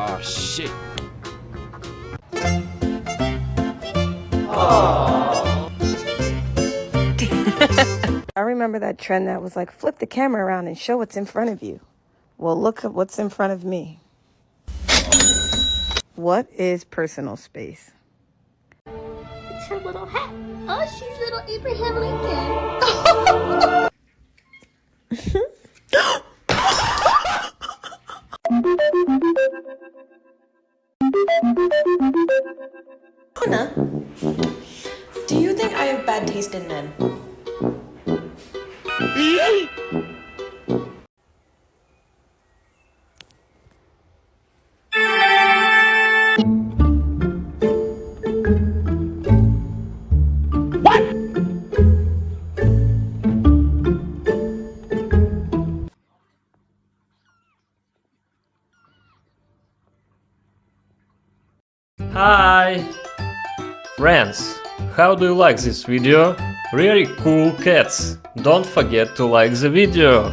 Oh shit. I remember that trend that was like, flip the camera around and show what's in front of you. Well, look at what's in front of me. What is personal space? It's her little hat. Oh, she's little Abraham Lincoln. Anna, do you think I have bad taste in men? Hi! Friends, how do you like this video? Really cool cats! Don't forget to like the video!